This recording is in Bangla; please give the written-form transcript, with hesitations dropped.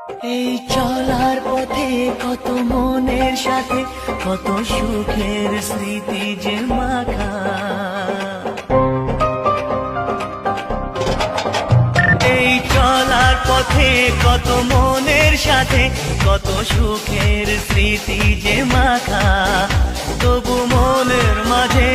এই চলার পথে কত মনের সাথে কত সুখের স্মৃতি যে মাখা। এই চলার পথে কত মনের সাথে কত সুখের স্মৃতি যে মাখা। তবু মনের মাঝে